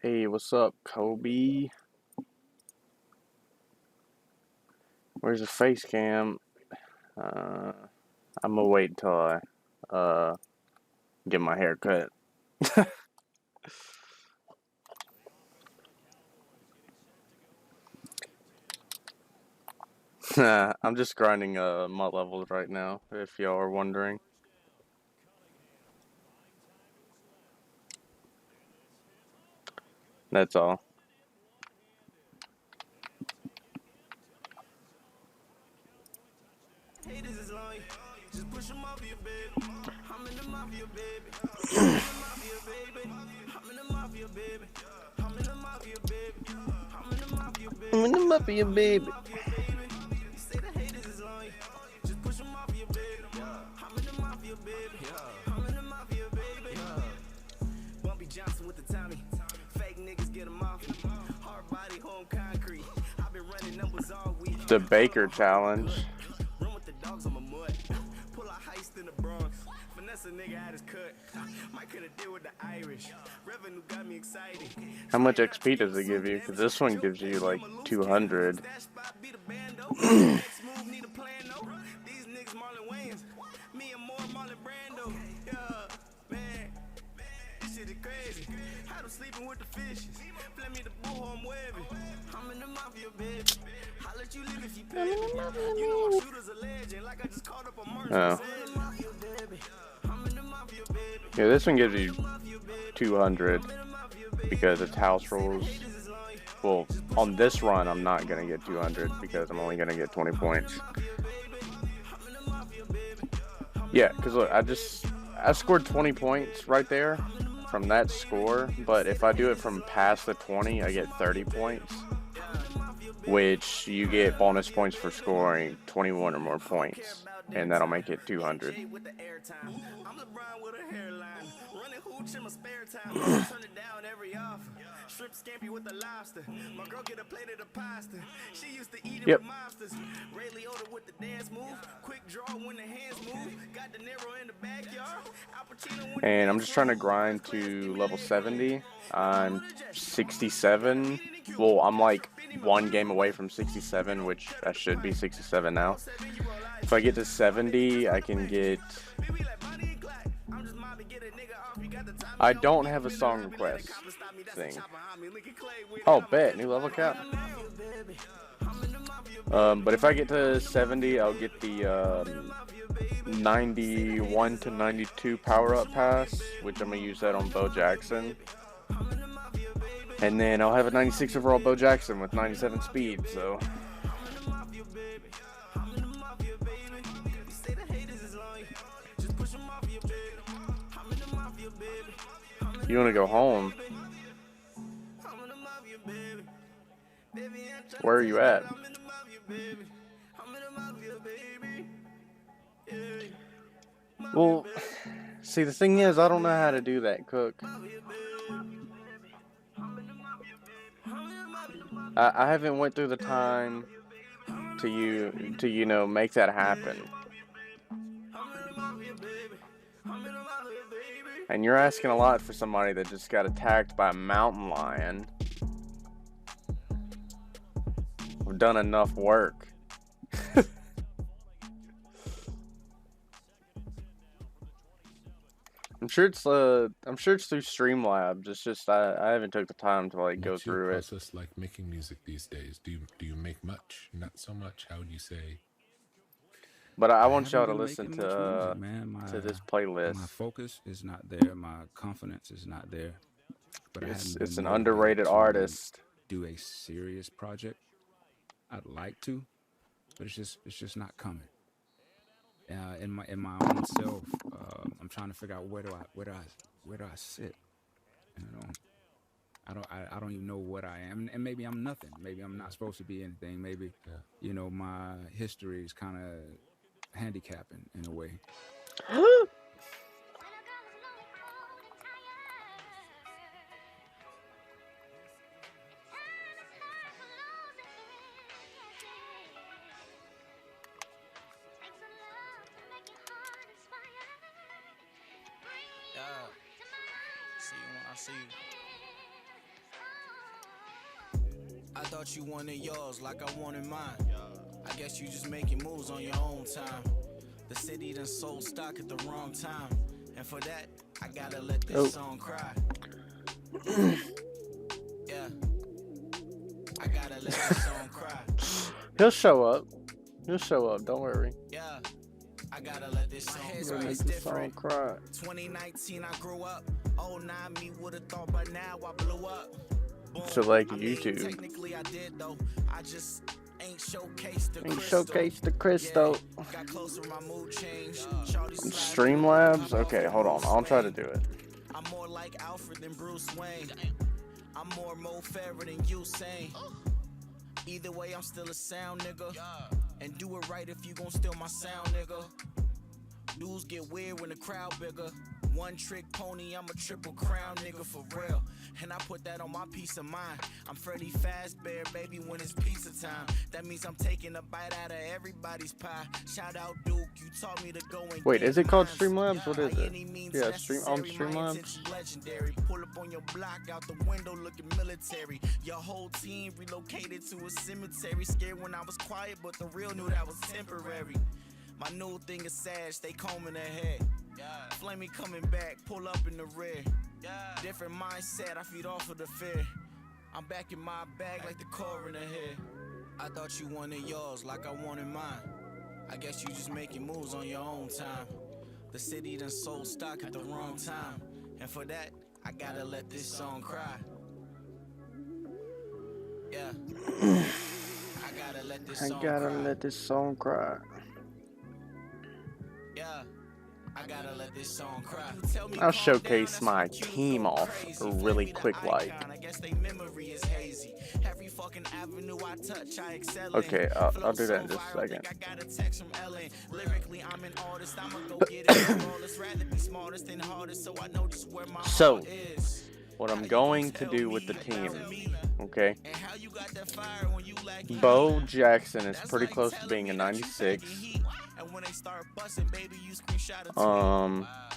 Hey, what's up, Kobe? Where's the face cam? Uh, I'm gonna wait until I get my hair cut. I'm just grinding mud levels right now, if y'all are wondering. That's all. I'm in the mafia, baby. The Baker challenge. How much XP does it give you? Because this one gives you like 200. Oh. Yeah, this one gives you 200 because it's house rules. Well, on this run, I'm not going to get 200 because I'm only going to get 20 points. Yeah, because look, I scored 20 points right there from that score, but if I do it from past the 20, I get 30 points, which you get bonus points for scoring 21 or more points, and that'll make it 200. Yep. And I'm just trying to grind to level 70. I'm 67. Well, I'm like one game away from 67, which I should be 67 now. If I get to 70, I can get... I don't have a song request thing. Oh, bet. New level cap. But if I get to 70, I'll get the 91 to 92 power-up pass, which I'm going to use that on Bo Jackson. And then I'll have a 96 overall Bo Jackson with 97 speed, so... You want to go home? Where are you at? Well, see, the thing is, I don't know how to do that, Cook. I haven't went through the time to make that happen. And you're asking a lot for somebody that just got attacked by a mountain lion. We've done enough work. I'm sure it's through Streamlabs. It's just I haven't took the time to like go through it. What's your process like making music these days? Do you make much? Not so much. How would you say? But I want y'all to listen music, man. to this playlist. My focus is not there. My confidence is not there. But It's an underrated artist. Do a serious project. I'd like to, but it's just not coming. In my own self, I'm trying to figure out where do I sit. You know, I don't even know what I am, and maybe I'm nothing. Maybe I'm not supposed to be anything. Maybe my history is kind of handicapping in a way. See you when I see you. I thought you wanted yours like I wanted mine. I guess you just making moves on your own time. The city done sold stock at the wrong time. And for that, I gotta let this song cry. Yeah. I gotta let this song cry. He'll show up. He'll show up. Don't worry. Yeah. I gotta let this song cry. Make the song cry. 2019, I grew up. 09, me would've thought by now I blew up. Boom. So like I mean, YouTube. technically I did though. I just ain't showcased the Ain't crystal. showcase the crystal. Yeah, got closer, my mood changed. Streamlabs? Okay, hold on. I'll try to do it. I'm more like Alfred than Bruce Wayne. I'm more Mo Farah than Usain. Either way, I'm still a sound nigga. And do it right if you gon' steal my sound, nigga. Dudes get weird when the crowd bigger. One trick pony, I'm a triple crown nigga for real. And I put that on my peace of mind. I'm Freddy Fazbear, baby, when it's pizza time. That means I'm taking a bite out of everybody's pie. Shout out Duke, you taught me to go and Wait, get is it called mines. Streamlabs? What is By it? any means Yeah, on necessary, my Streamlabs. intentions legendary. Pull up on your block, out the window looking military. Your whole team relocated to a cemetery. Scared when I was quiet, but the real knew that was temporary. My new thing is sad, stay combing their head. Flamey coming back, pull up in the rear. Different mindset, I feed off of the fear. I'm back in my bag like the coroner here. I thought you wanted yours like I wanted mine. I guess you just making moves on your own time. The city done sold stock at the wrong time. And for that, I gotta let this song cry. Yeah. I gotta let this song cry. Let this song cry. Yeah. I gotta let this song cry. I'll showcase my team off really quick like. I guess they memory is hazy. Every fucking avenue I touch, I excel in. Okay, I'll do that in just a second. I got a text from Ellen. Lyrically, I'm an artist. I'ma go get it. Let's rather be smartest than hardest, so I know just where my heart is. What I'm going to do with the team, okay? Bo Jackson is pretty close to being a 96.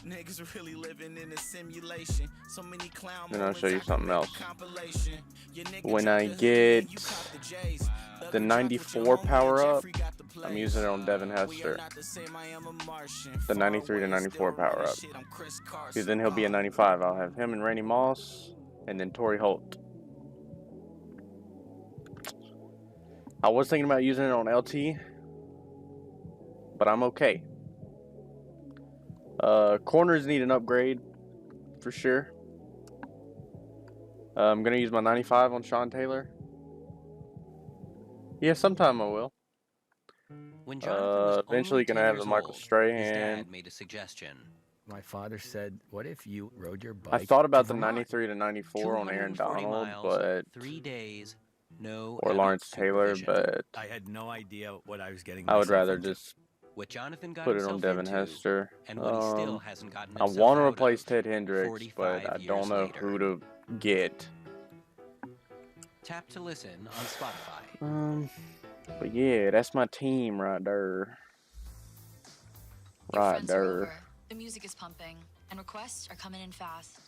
Niggas really living in a simulation. So many clown Then I'll show you something else. compilation. When I get the 94 power up, I'm using it on Devin Hester. The 93 to 94 power up. Because then he'll be a 95. I'll have him and Randy Moss, and then Torrey Holt. I was thinking about using it on LT, but I'm okay. Corners need an upgrade, for sure. I'm going to use my 95 on Sean Taylor. Yeah, sometime I will. When Jonathan was eventually only going to 10 have years the Michael old, Strahan. his dad made a suggestion. My father said, "What if you rode your bike?" I thought about to the Vermont?" 93 to 94 on Aaron 240 Donald, miles, but 3 days, no or adult Lawrence Taylor, supervision. but I had no idea what I was getting. I would myself rather into. just What Jonathan got put it on himself Devin into, Hester. and what he still hasn't gotten I himself want to out replace of Ted Hendricks, 45 but I don't years know later. who to get. Tap to listen on Spotify. But yeah, that's my team right there. Your Right friends are there. over, the music is pumping, and requests are coming in fast.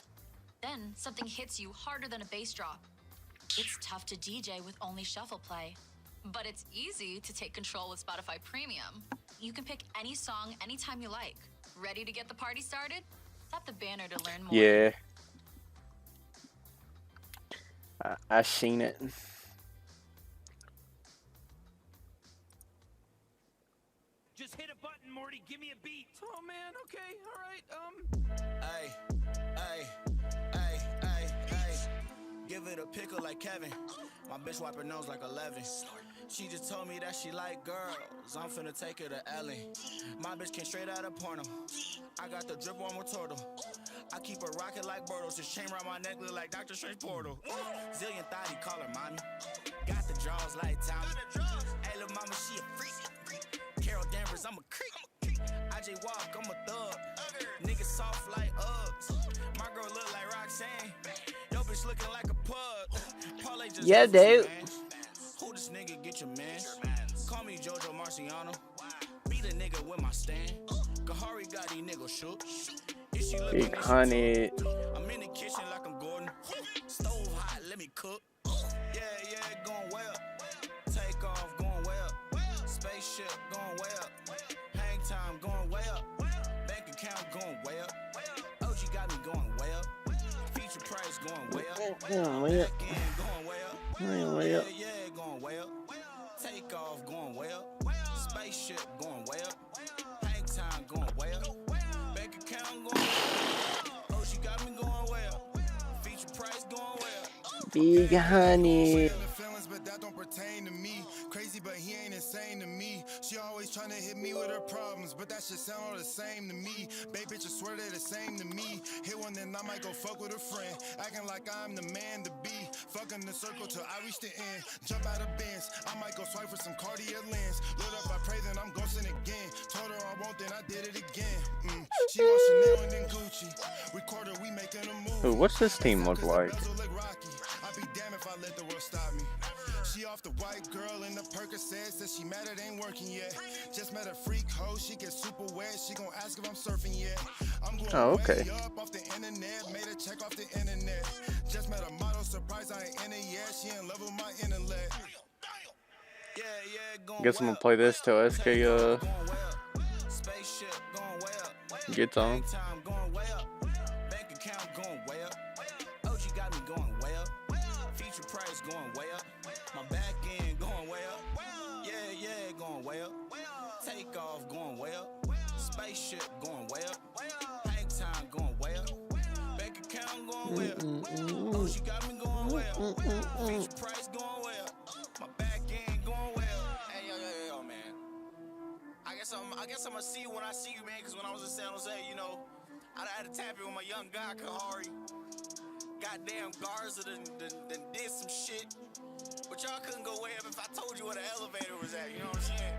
Then something hits you harder than a bass drop. It's tough to DJ with only shuffle play, but it's easy to take control with Spotify Premium. You can pick any song anytime you like. Ready to get the party started? Tap the banner to learn more. Yeah. I seen it. Just hit a button, Morty. Give me a beat. Oh man, okay, all right. Hey. Give it a pickle like Kevin. My bitch wipe her nose like 11. She just told me that she like girls. I'm finna take her to Ellen. My bitch came straight out of porno. I got the drip on with turtle. I keep her rocking like Bortles. This chain around my neck look like Dr. Strange Portal. Zillion thotty, call her mommy. Got the draws like Tommy. Hey, lil' mama, she a freak. Carol Danvers, I'm a creep. I J Walk, I'm a thug. Niggas soft like Uggs. My girl look like Roxanne. Yo bitch looking like a pug. Parlay just Yeah, left with some dude. mans. Who this nigga get your mans? Call me Jojo Marciano. Beat a nigga with my stand. Kahari got these niggas shook. Is she looking Big at Honey. I'm in the kitchen like I'm Gordon. Stove hot, let me cook. Yeah, going Spaceship going way up. Hang time going way up. Bank account going way up. OG got me going way up. Feature price going way up. Way up. Back end going way up. Way up. Yeah, going way up. Take off going way up. Spaceship going way up. Hang time going way up. Bank account going way up. Oh, she got me going way up. Feature price going way up. Big honey. Feelings, but that don't pertain to me. Crazy, but he ain't insane to me. She always trying to hit me with her problems, but that shit sound all the same to me. Babe, bitch, I swear they the same to me. Hit one, then I might go fuck with a friend. Acting like I'm the man to be. Fucking the circle till I reach the end. Jump out of Benz, I might go swipe for some Cartier lens. Lit up, I pray, then I'm ghosting again. Told her I won't, then I did it again. She wants Chanel and then Gucci. Recorder, we making a move. Ooh, what's this team look like? I'd be damned if I let the world stop me. She off the white girl in the Percocet, says she mad it ain't working yet. Just met a freak hoe, she gets super wet. She gon' ask if I'm surfing yet. I'm going way up off the internet, made a check off the internet. Just met a model, surprised I ain't in it yet. She in love with my intellect. Guess I'm gonna play this till SK gets on. Bank account going way up. OG got me going way up. Feature price going way up. My back end going way up. Yeah, going way up. Take off going way up. Spaceship going way up. Hang time going way up. Bank account going way up. OG got me going way up. Feature price going way up. My back end going way up. Hey, yo, man. I guess I'm gonna see you when I see you, man. Cause when I was in San Jose, you know, I had to tap in with my young guy, Kahari. Goddamn Garza done did some shit. But y'all couldn't go way up if I told you where the elevator was at, you know what I'm saying?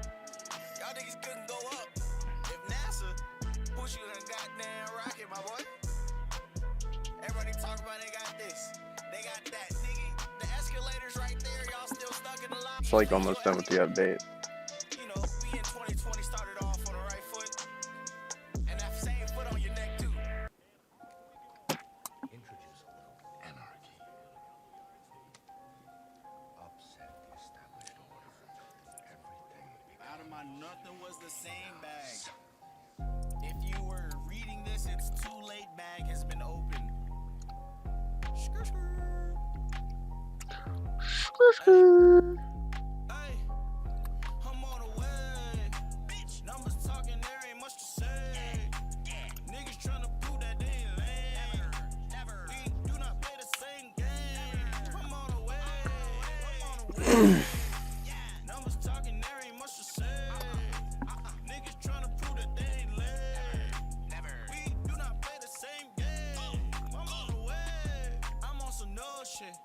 Y'all niggas couldn't go up. If NASA push you in a goddamn rocket, my boy. Everybody talk about they got this. They got that, nigga. The escalators right there, y'all still stuck in the lobby. It's like almost done with the update. You know, we in 2020 started off on the right foot. And that same foot on your neck, too. Introduce a little anarchy. Upset the established order. Everything Out of my nothing was the same bag. If you were reading this, it's too late. Bag has been opened. Hey, I'm on the way. Bitch, numbers talking, there ain't much to say. Niggas tryna prove that they ain't lame. Never. We do not play the same game. I'm on the way. Numbers talking, there ain't much to say. Niggas tryna prove that they ain't lame. Never. We do not play the same game. I'm on the way. I'm on some no shit.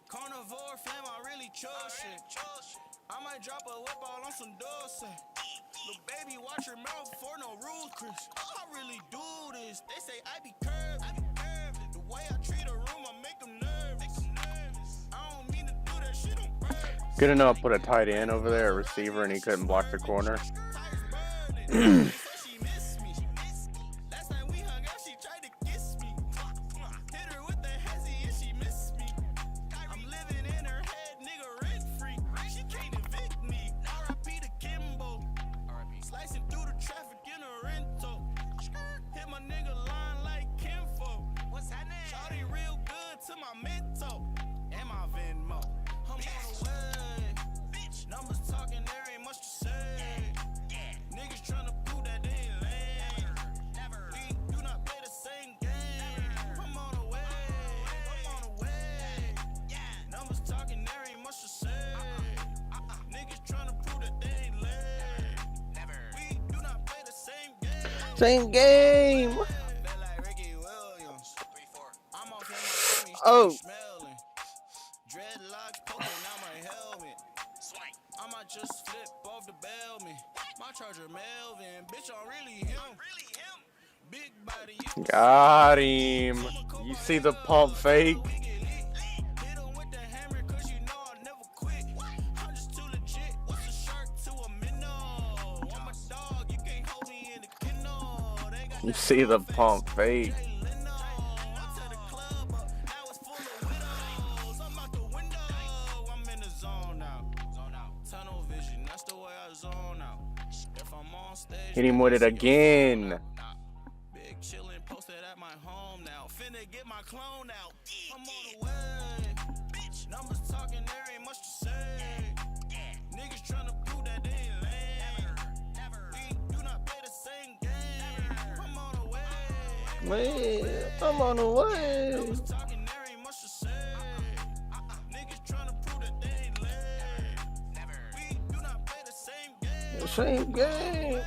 Carnivore fam, I really chose shit. I might drop a whip all on some Dorset. Look, baby, watch your mouth for no rules, Chris. I really do this. They say I be curved. The way I treat a room, I make them nervous. I don't mean to do that shit on purpose. Good enough, put a tight end over there, a receiver, and he couldn't block the corner. She missed me. Last time we hung out, she tried to kiss me. Hit her with the hezzy and she missed me. I'm living in her head, nigga, rent free. She can't evict me. R.I.P. to Kimbo. Slicing through the traffic in a rental. Hit my nigga line like Kimfo. What's happening? Shawty real good to my mental. And my Venmo. I'm on the way. Numbers talking, there ain't much to say. Niggas tryna prove that they ain't lame. We do not play the same game. I'm on the way. Numbers talking, there ain't much to say. Niggas tryna prove that they ain't lame. We do not play the same game. Same game. Feel like Ricky Williams. I'm off in Miami, Oh. smelling. Dreadlocks poking out my helmet. I might just flip off the Bellman. My charger Melvin, bitch, I'm really him. Big body, you Got him. You see the pump fake? hit him with the hammer, cause you know I'll never quit. I'm just too legit. What's a shark to a minnow? I'm a dog, you can't hold me in the kennel. They got You see the pump fake? Leno. I tell the club up, now it's full of widows. I'm out the window, I'm in the zone now. Tunnel vision, that's the way I zone Hit him with it again. Big chillin', posted at my home now. Finna get my clone out. I'm on the way. Bitch, numbers talking, there ain't much to say. Niggas tryna prove that they ain't lame. We do not play the same game. I'm on the way. Wait, I'm on the way. Numbers talking, there ain't much to say. Niggas tryna prove that they ain't lame. We do not play the same game. The same game.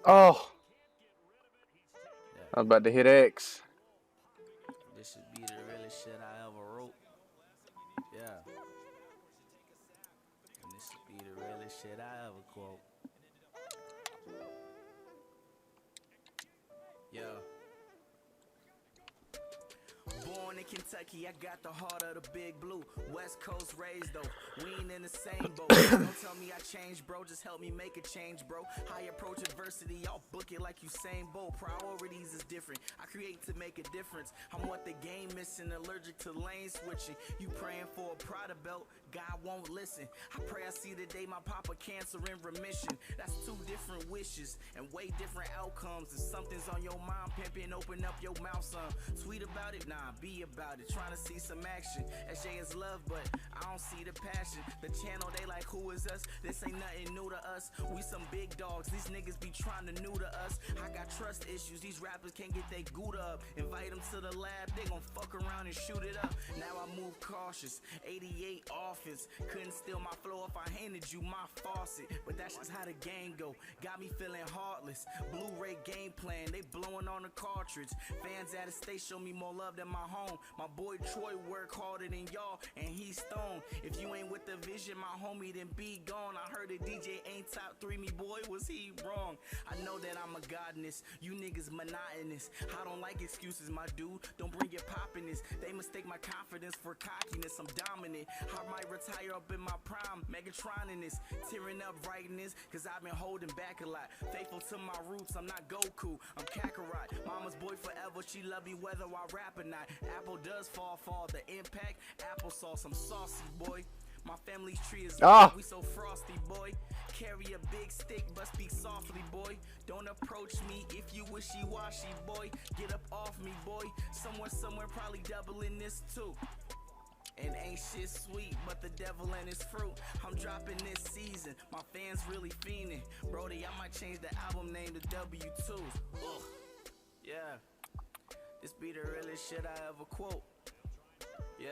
Oh, I was about to hit X. This should be the realest shit I ever wrote. Yeah. And this should be the realest shit I ever quote. Yeah. Born in Kentucky, I got the heart of the big blue. West Coast raised though, we ain't in the same boat. Don't tell me I changed, bro, just help me make a change, bro. I approach adversity, y'all book it like Usain Bolt. Priorities is different, I create to make a difference. I'm what the game missing, allergic to lane switching. You praying for a Prada belt, God won't listen. I pray I see the day my papa cancer in remission. That's two different wishes and way different outcomes. If something's on your mind, pimpin', open up your mouth, son. Sweet about it, nah, be about it. Trying to see some action. SJ is love, but I don't see the passion. The channel, they like, who is us? This ain't nothing new to us. We some big dogs. These niggas be trying to new to us. I got trust issues. These rappers can't get their gouda up. Invite them to the lab, they gon' fuck around and shoot it up. Now I move cautious. 88 offense. Couldn't steal my flow if I handed you my faucet. But that's just how the game go. Got me feeling heartless. Blu-ray game plan, they blowing on the cartridge. Fans at the state show me more love than my home. My boy Troy work harder than y'all, and he's stoned. If you ain't with the vision, my homie, then be gone. I heard the DJ ain't top 3, me boy, was he wrong? I know that I'm a godness, you niggas monotonous. I don't like excuses, my dude, don't bring your poppiness. They mistake my confidence for cockiness, I'm dominant. I might retire up in my prime, Megatron in this. Tearing up writing this, cause I've been holding back a lot. Faithful to my roots, I'm not Goku, I'm Kakarot. Mama's boy forever, she love me whether I rap or not. Apple does fall, the impact, applesauce, I'm saucy, boy. My family's tree is we so frosty, boy. Carry a big stick, but speak softly, boy. Don't approach me if you wishy-washy, boy. Get up off me, boy. Somewhere, probably doubling this too. And ain't shit sweet, but the devil and his fruit. I'm dropping this season, my fans really fiending. Brody, I might change the album name to W2s. Ugh. Yeah. This be the realest shit I ever quote. Yeah.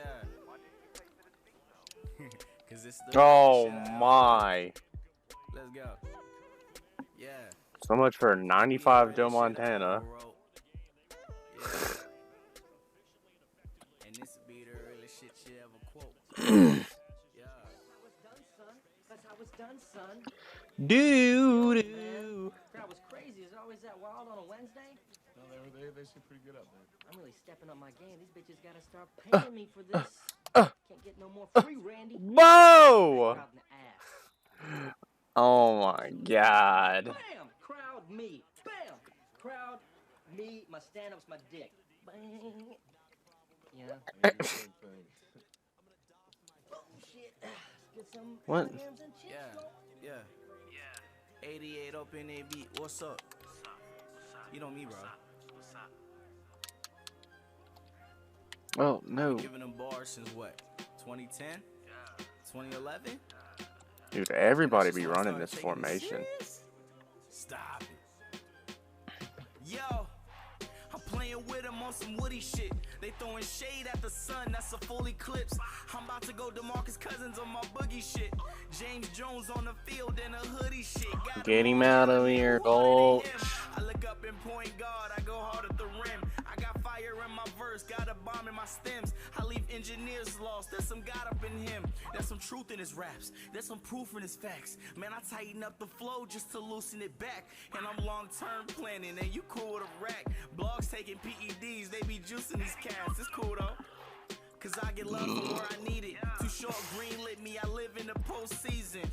Cause it's the Oh my. Let's go. Yeah. So much for 95 Joe Montana. Yeah. And this be the realest shit you ever quote. Yeah. That's how it's done, son. Doo. Crowd was crazy. Is it always that wild on a Wednesday? No, they seem pretty good out there. I'm really stepping up my game. These bitches gotta start paying me for this. Can't get no more free, Randy. Whoa! Crowd in the ass. Oh my god. Bam! Crowd me. Bam! Crowd me. My stand-up's my dick. Bang. Yeah. Oh shit. Let's get some What? hands and chips, bro. Yeah. 88 up in that beat. What's up? You know me, bro. Oh no. Giving them bars since what? 2010? 2011? Dude, everybody be running this formation. Stop it. Yo, I'm playing with them on some Woody shit. They throwing shade at the sun, that's a full eclipse. I'm about to go DeMarcus Cousins on my boogie shit. James Jones on the field in a hoodie shit. Get him out of here, Gold. I look up in point guard, I go hard at the rim. I got fire in my verse, got a bomb in my stems. I leave engineers lost, there's some God up in him. There's some truth in his raps, there's some proof in his facts. Man, I tighten up the flow just to loosen it back. And I'm long-term planning, and you cool with a rack. Blogs taking PEDs, they be juicing these cats. It's cool though, cause I get love from where I need it. Too short, green lit me, I live in the postseason.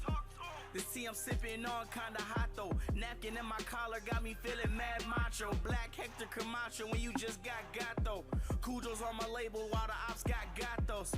This tea I'm sipping on kinda hot though. Napkin in my collar got me feeling mad macho. Black Hector Camacho when you just got though. Cujo's on my label while the ops got those.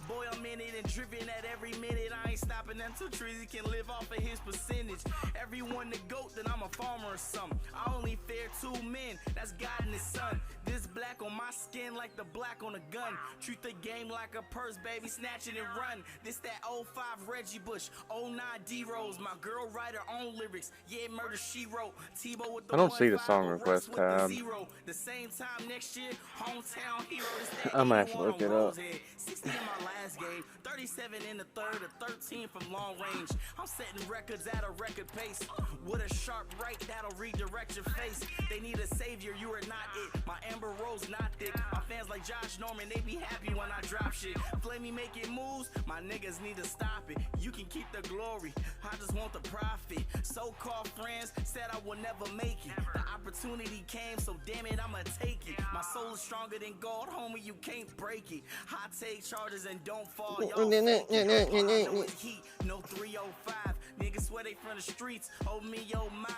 Boy, I'm in it and driven at every minute. I ain't stopping until Treasy can live off of his percentage. Everyone the goat, then I'm a farmer or something. I only fear 2 men, that's God and his son. This black on my skin like the black on a gun. Treat the game like a purse, baby, snatch it and run. This that 05 Reggie Bush, 09 D-Rose. My girl write her own lyrics. Yeah, murder she wrote. Tebow with the I don't see the 1-5, song Russ request with the tab. 0. The same time next year, hometown hero. This that I'm gonna have to 81 look on it up. Rosehead. 60 in my last game, 37 in the third, or 13 from long range. I'm setting records at a record pace. With a sharp right that'll redirect your face. They need a savior, you are not it. My Amber Rose not thick. My fans like Josh Norman, they be happy when I drop shit. Flamey making moves, my niggas need to stop it. You can keep the glory, I just want the profit. So-called friends said I would never make it. The opportunity came, so damn it, I'ma take it. My soul is stronger than gold, homie, you can't break it. I take charges and don't fall, y'all fake it. All I know is heat, no 305. Niggas swear they from the streets, oh me, oh my.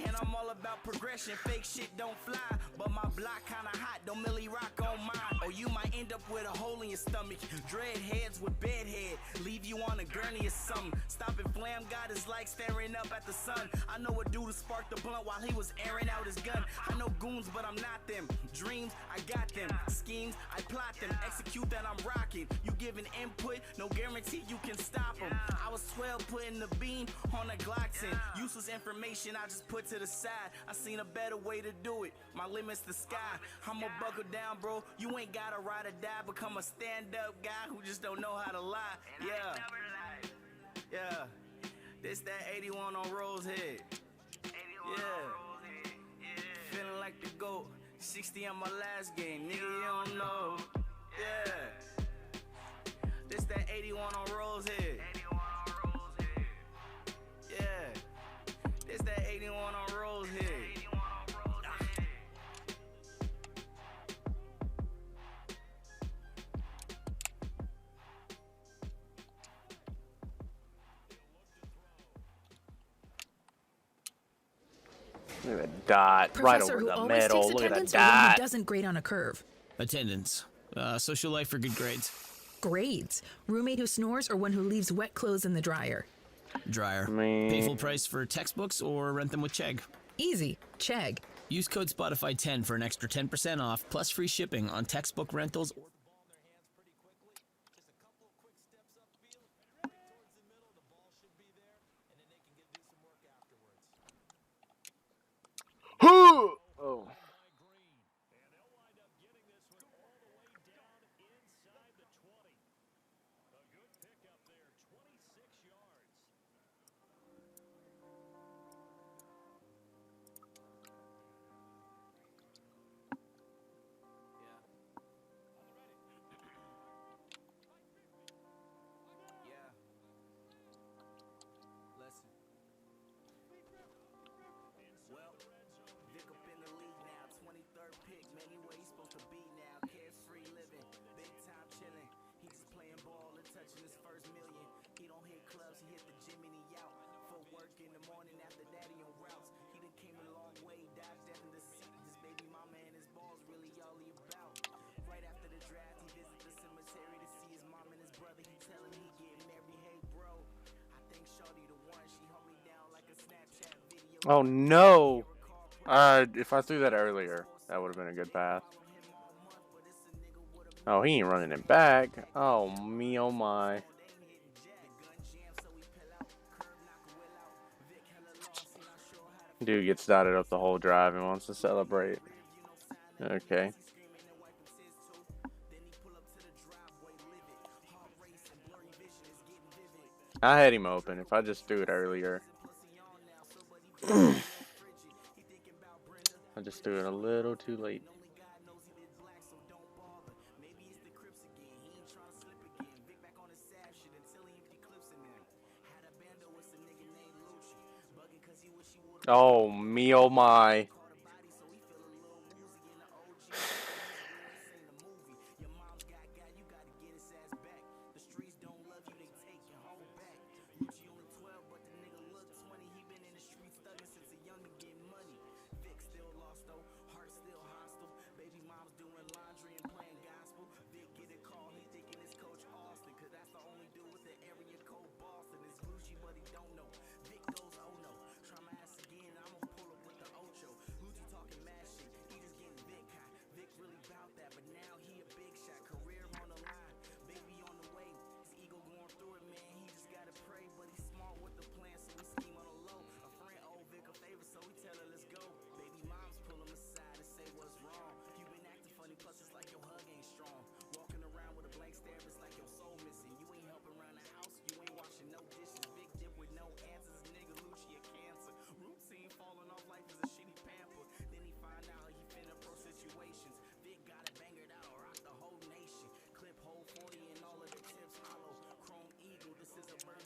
And I'm all about progression, fake shit don't fly. But my block kinda hot, don't Millie rock on mine. Or you might end up with a hole in your stomach. Dread heads with bed head, leave you on a gurney or something. Stopping flam God is like staring up at the sun. I know a dude who sparked the blunt while he was airing out his gun. I know goons, but I'm not them. Dreams, I got them. Schemes, I plot them. Execute that I'm rocking. You giving input, no guarantee you can stop them. I was 12 putting the beam on a Glock 10. Useless information I just put to the side. I seen a better way to do it. My limit's the sky. I'ma buckle down, bro. You ain't gotta ride or die. Become a stand-up guy who just don't know how to lie. Yeah. Yeah. This that 81 on Rosehead. Yeah. Feeling like the GOAT. 60 on my last game. Nigga, you don't know. Yeah. This that 81 on Rosehead. Yeah. This that 81 on Rosehead. Look at the dot right Professor over who the always middle. takes Look at the attendance or one who dot. doesn't grade on a curve? Attendance. Social life for good grades. Grades. Roommate who snores or one who leaves wet clothes in the dryer? Dryer. Pay full price for textbooks or rent them with Chegg. Easy. Chegg. Use code Spotify10 for an extra 10% off plus free shipping on textbook rentals. Oh. Oh no! If I threw that earlier, that would have been a good pass. Oh, he ain't running it back. Oh me, oh my. Dude gets dotted up the whole drive and wants to celebrate. Okay. I had him open. If I just threw it earlier. I just threw it a little too late. Oh me, oh my.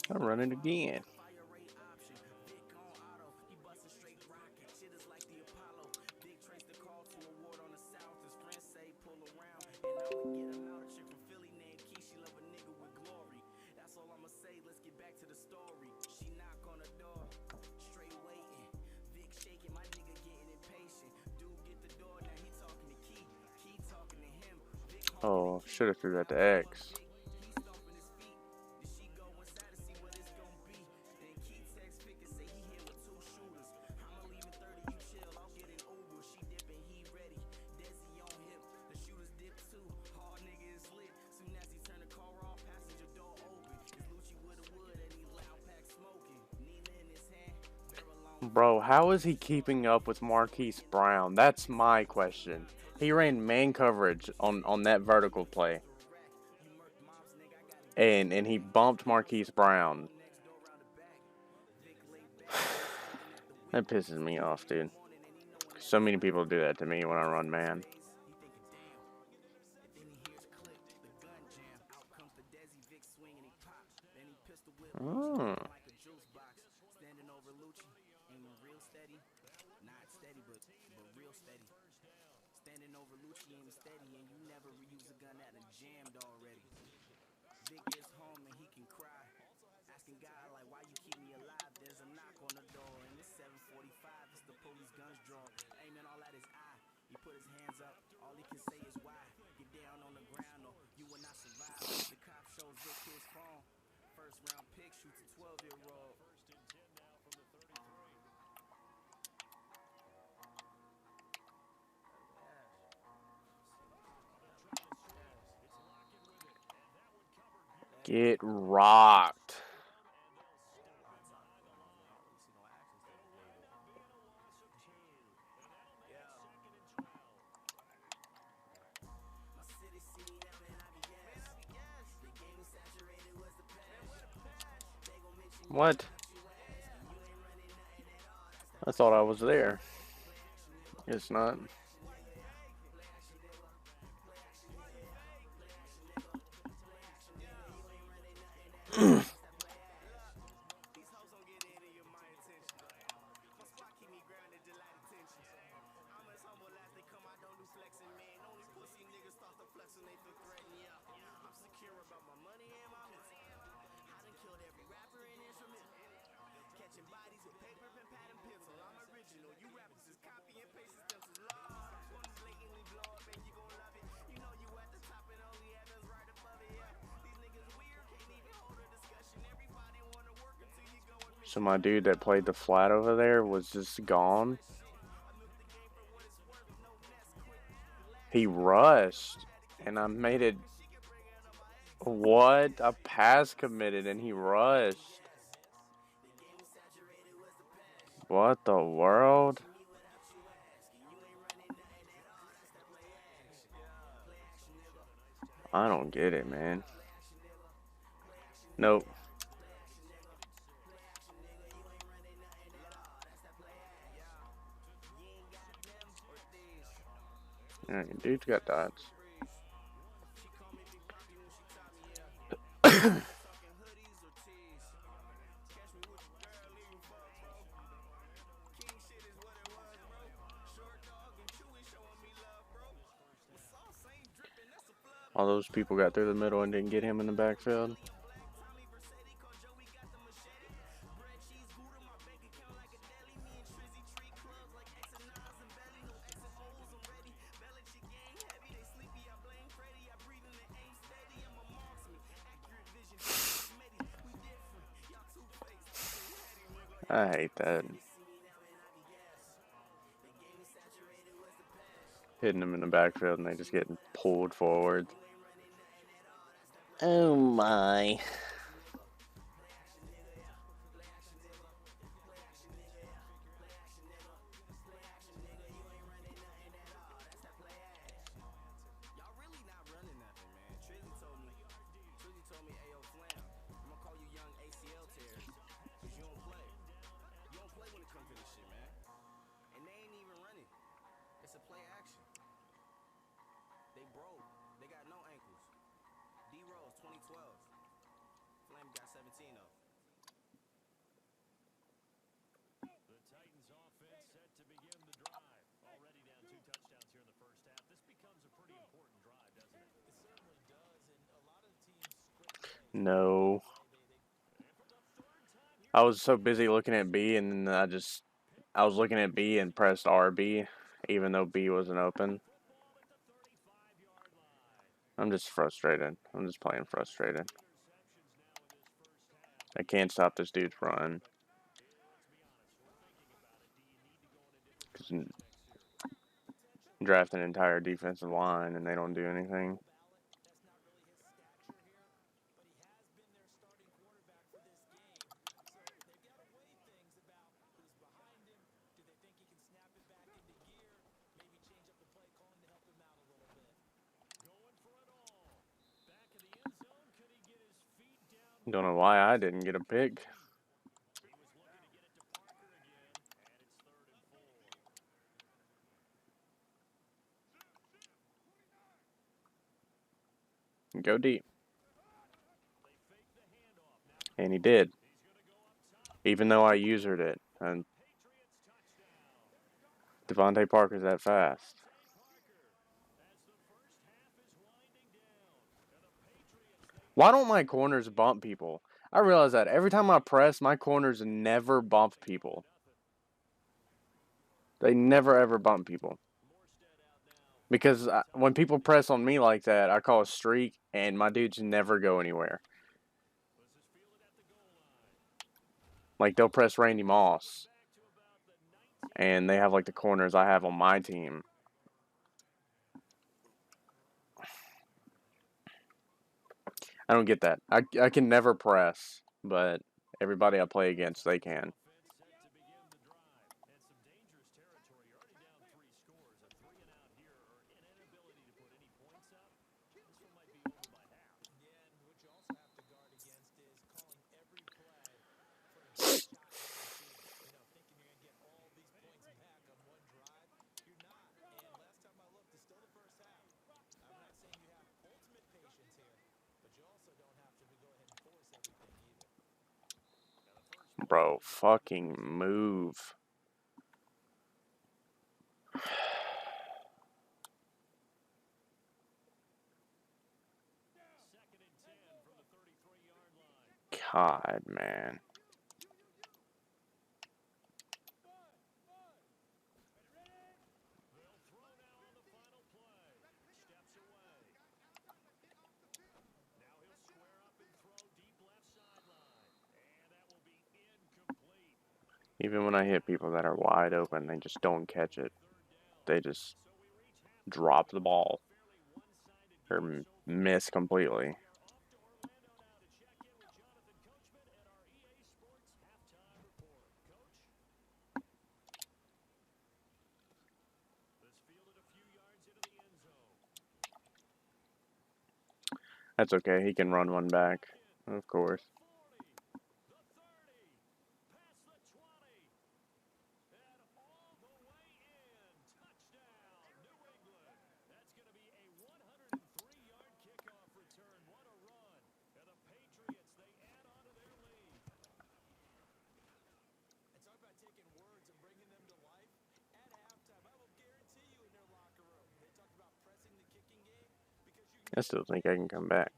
I run it again. Oh, should have threw that to X. Bro, how is he keeping up with Marquise Brown? That's my question. He ran man coverage on that vertical play. And he bumped Marquise Brown. That pisses me off, dude. So many people do that to me when I run man. Oh. Get rocked. What? I thought I was there. It's not. So my dude that played the flat over there was just gone. He rushed, and I made it. What? A pass committed, and he rushed. What the world? I don't get it, man. Nope. Alright, dude's got dots. All those people got through the middle and didn't get him in the backfield. I hate that. Hitting them in the backfield and they just getting pulled forward. Oh my. No. I was so busy looking at B, and then I was looking at B and pressed RB, even though B wasn't open. I'm just frustrated. I'm just playing frustrated. I can't stop this dude's run. Draft an entire defensive line and they don't do anything. Don't know why I didn't get a pick. Go deep. And he did. Even though I usered it. And Devontae Parker's that fast. Why don't my corners bump people? I realize that every time I press, my corners never bump people. They never ever bump people. Because when people press on me like that, I call a streak, and my dudes never go anywhere. Like, they'll press Randy Moss, and they have, like, the corners I have on my team. I don't get that. I can never press, but everybody I play against, they can. Bro, fucking move. God, man. Even when I hit people that are wide open, they just don't catch it. They just drop the ball. Or miss completely. That's okay. He can run one back. Of course. I still think I can come back.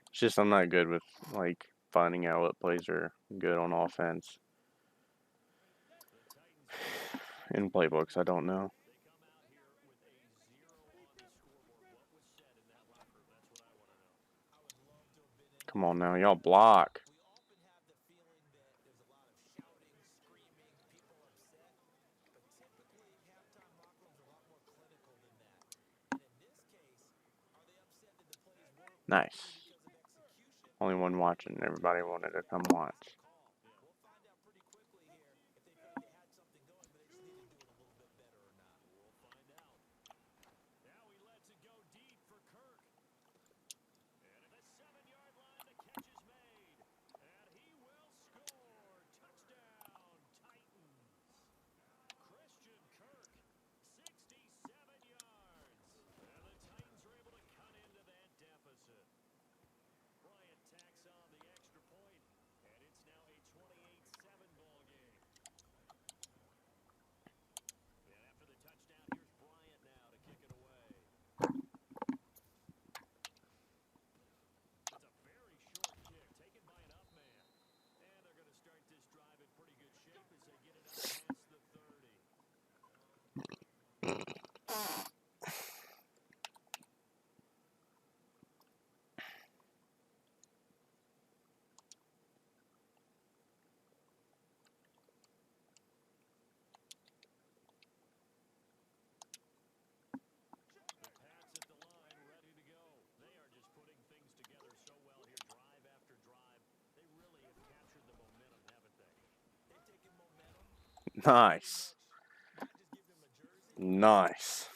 It's just I'm not good with, like, finding out what plays are good on offense. In playbooks, I don't know. Come on now, y'all block. Nice. Only one watching. Everybody wanted to come watch. Nice. Nice.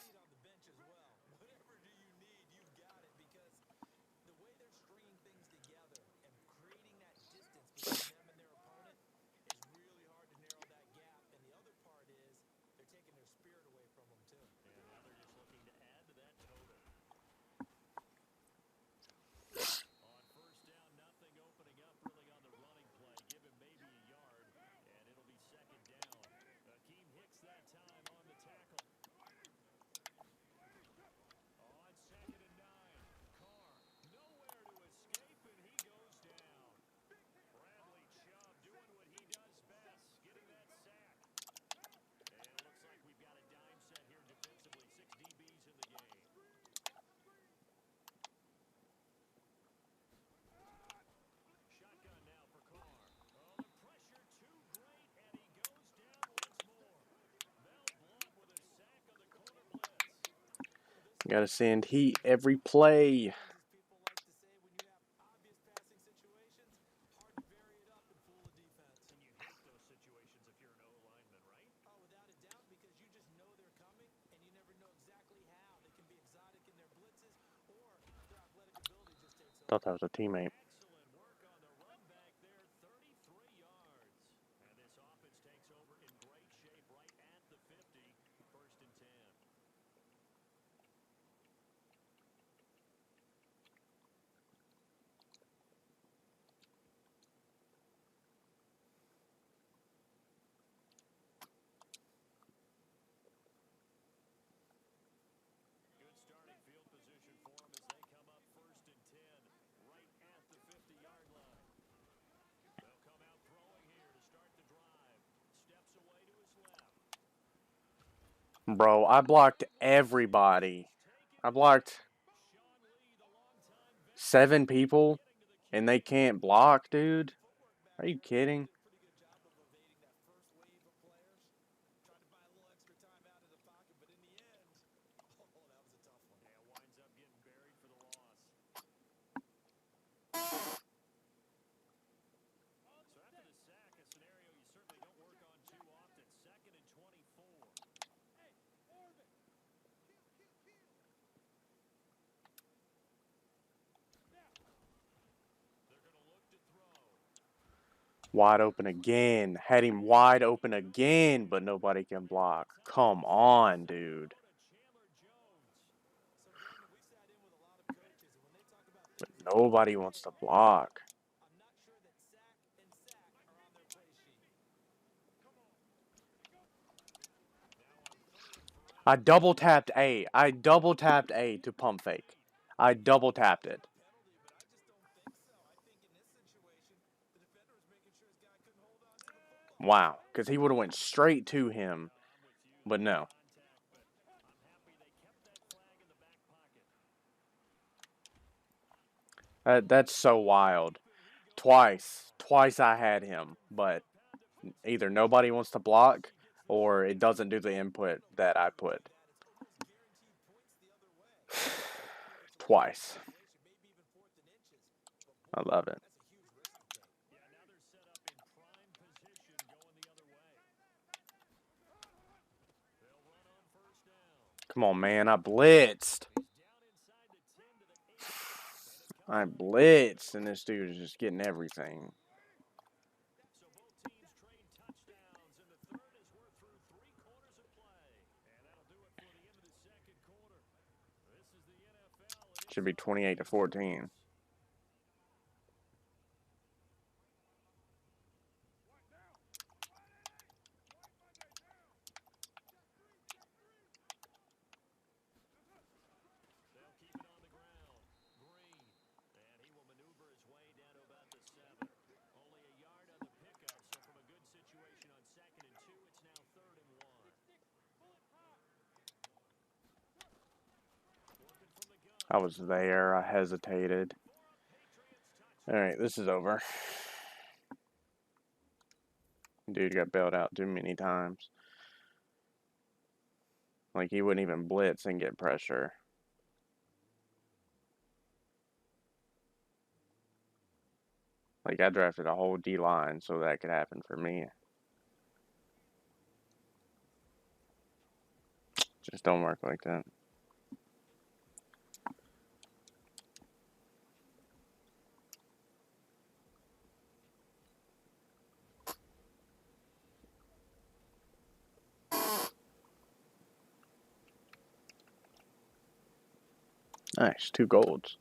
Gotta send heat every play. Thought that was a teammate. Bro, I blocked everybody. I blocked 7 people, and they can't block, dude. Are you kidding? Wide open again. Had him wide open again, but nobody can block. Come on, dude. But nobody wants to block. I double tapped A. I double tapped A to pump fake. I double tapped it. Wow, because he would have went straight to him, but no. That's so wild. Twice I had him, but either nobody wants to block or it doesn't do the input that I put. Twice. I love it. Come on, man. I blitzed. I blitzed, and this dude is just getting everything. Should be 28-14. I was there. I hesitated. Alright, this is over. Dude got bailed out too many times. Like, he wouldn't even blitz and get pressure. Like, I drafted a whole D-line so that could happen for me. Just don't work like that. Nice, 2 golds.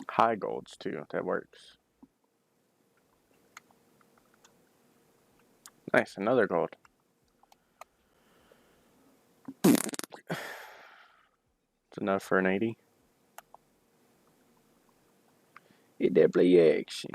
High golds too, that works. Nice, another gold. It's enough for an 80. Hit that play action.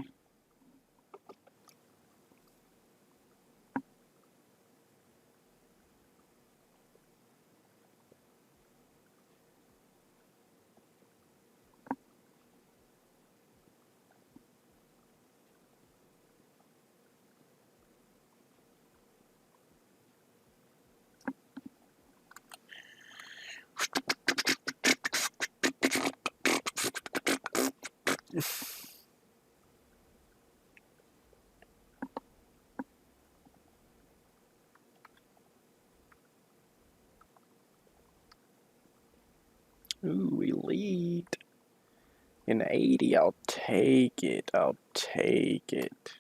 Ooh, we lead. An 80, I'll take it. I'll take it.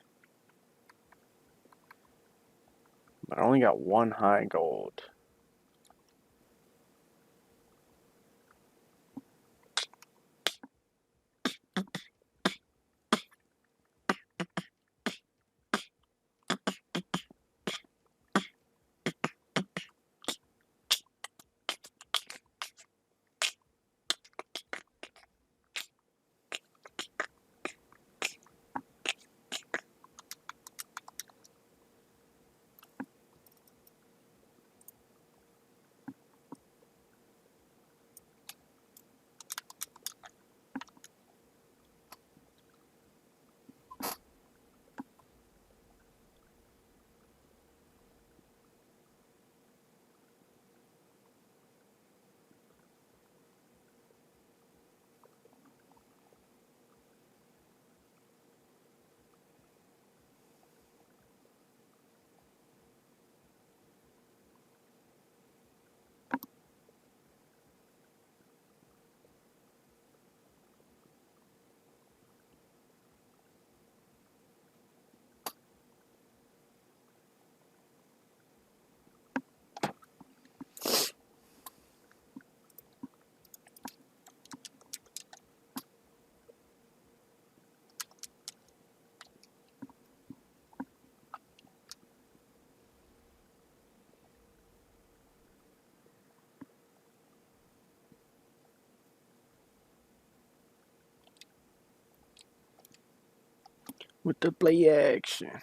But I only got 1 high gold. With the play action.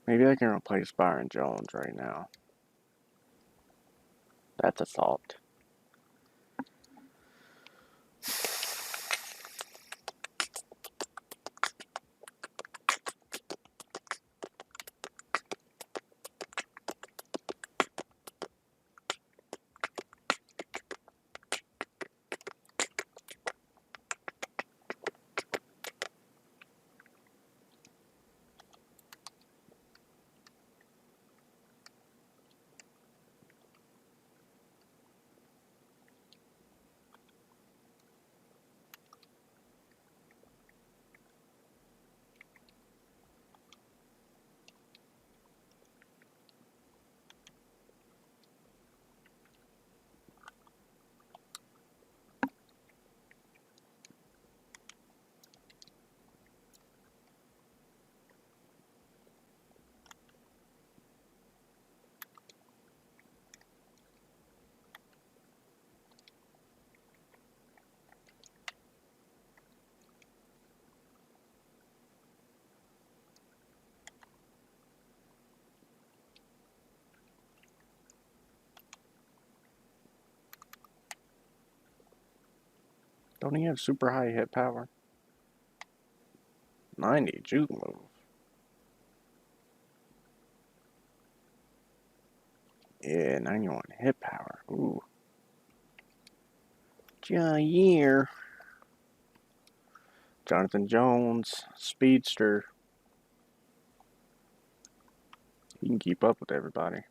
Maybe I can replace Byron Jones right now. That's a thought. Don't he have super high hit power? 90 juke move. Yeah, 91 hit power. Ooh. Jair. Jonathan Jones, speedster. He can keep up with everybody.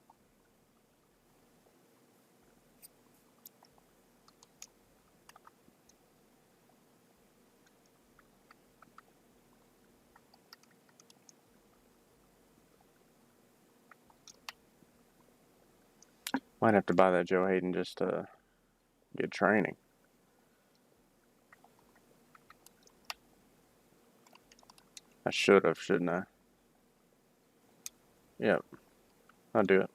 Might have to buy that Joe Hayden just to get training. I should have, shouldn't I? Yep, I'll do it.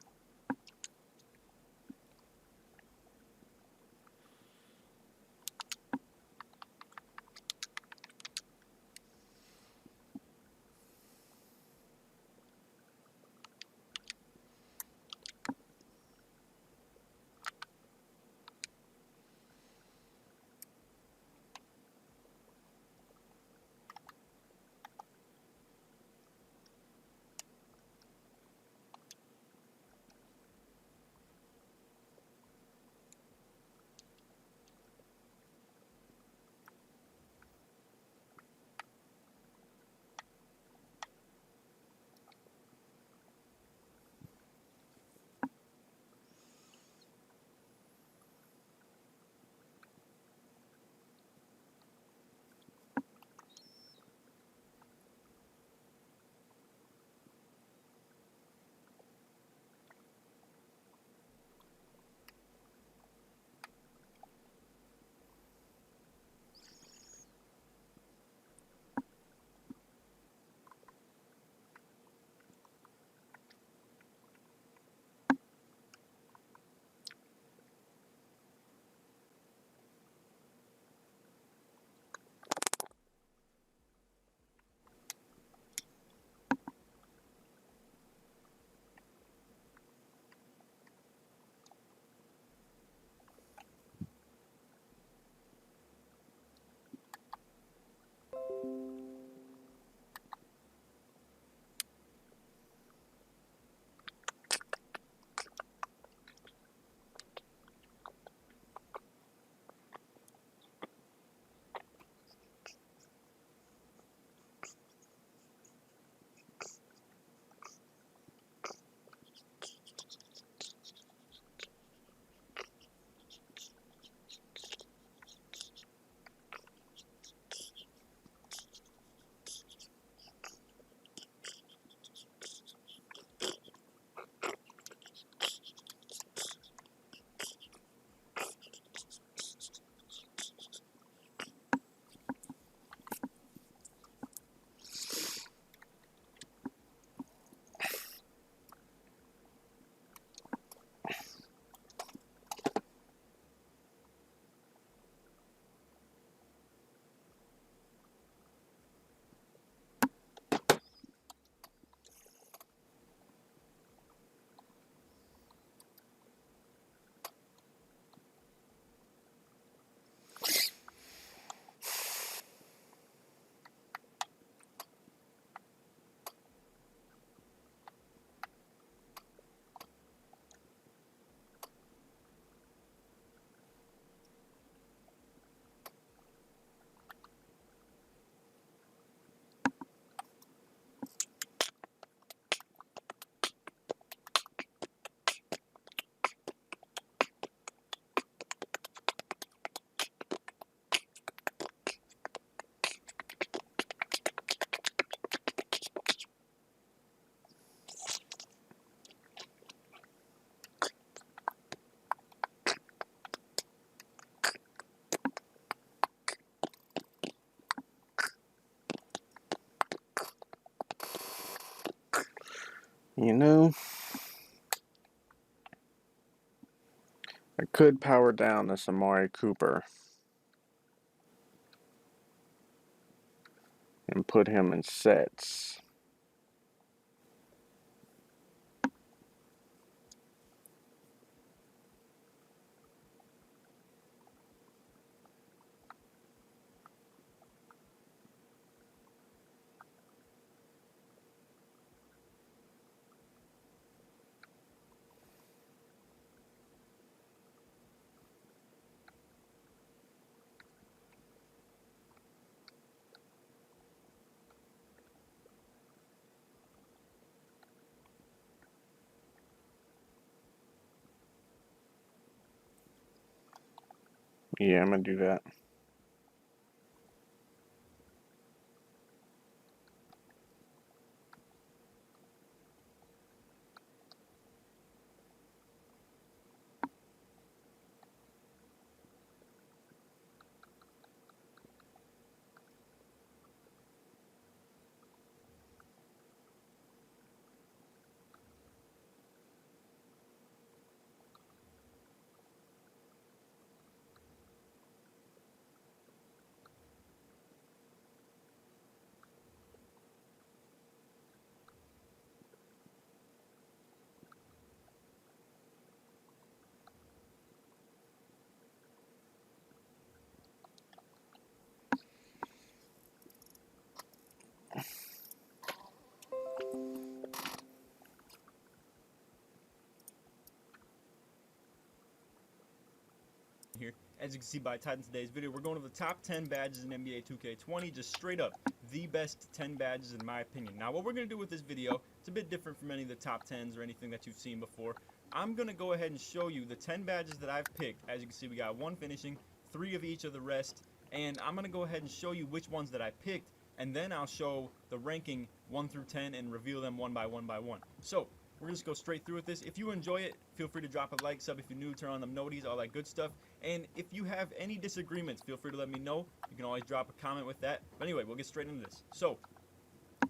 You know, I could power down this Amari Cooper and put him in sets. Yeah, I'm gonna do that. Here, as you can see by Titan today's video, we're going to the top 10 badges in NBA 2K20, just straight up the best 10 badges in my opinion. Now what we're going to do with this video, it's a bit different from any of the top 10s or anything that you've seen before. I'm going to go ahead and show you the 10 badges that I've picked. As you can see, we got 1 finishing, 3 of each of the rest, and I'm going to go ahead and show you which ones that I picked, and then I'll show the ranking 1 through 10 and reveal them one by one by one. So we're going to just go straight through with this. If you enjoy it, feel free to drop a like, sub if you're new, turn on them noties, all that good stuff. And if you have any disagreements, feel free to let me know. You can always drop a comment with that. But anyway, we'll get straight into this. So,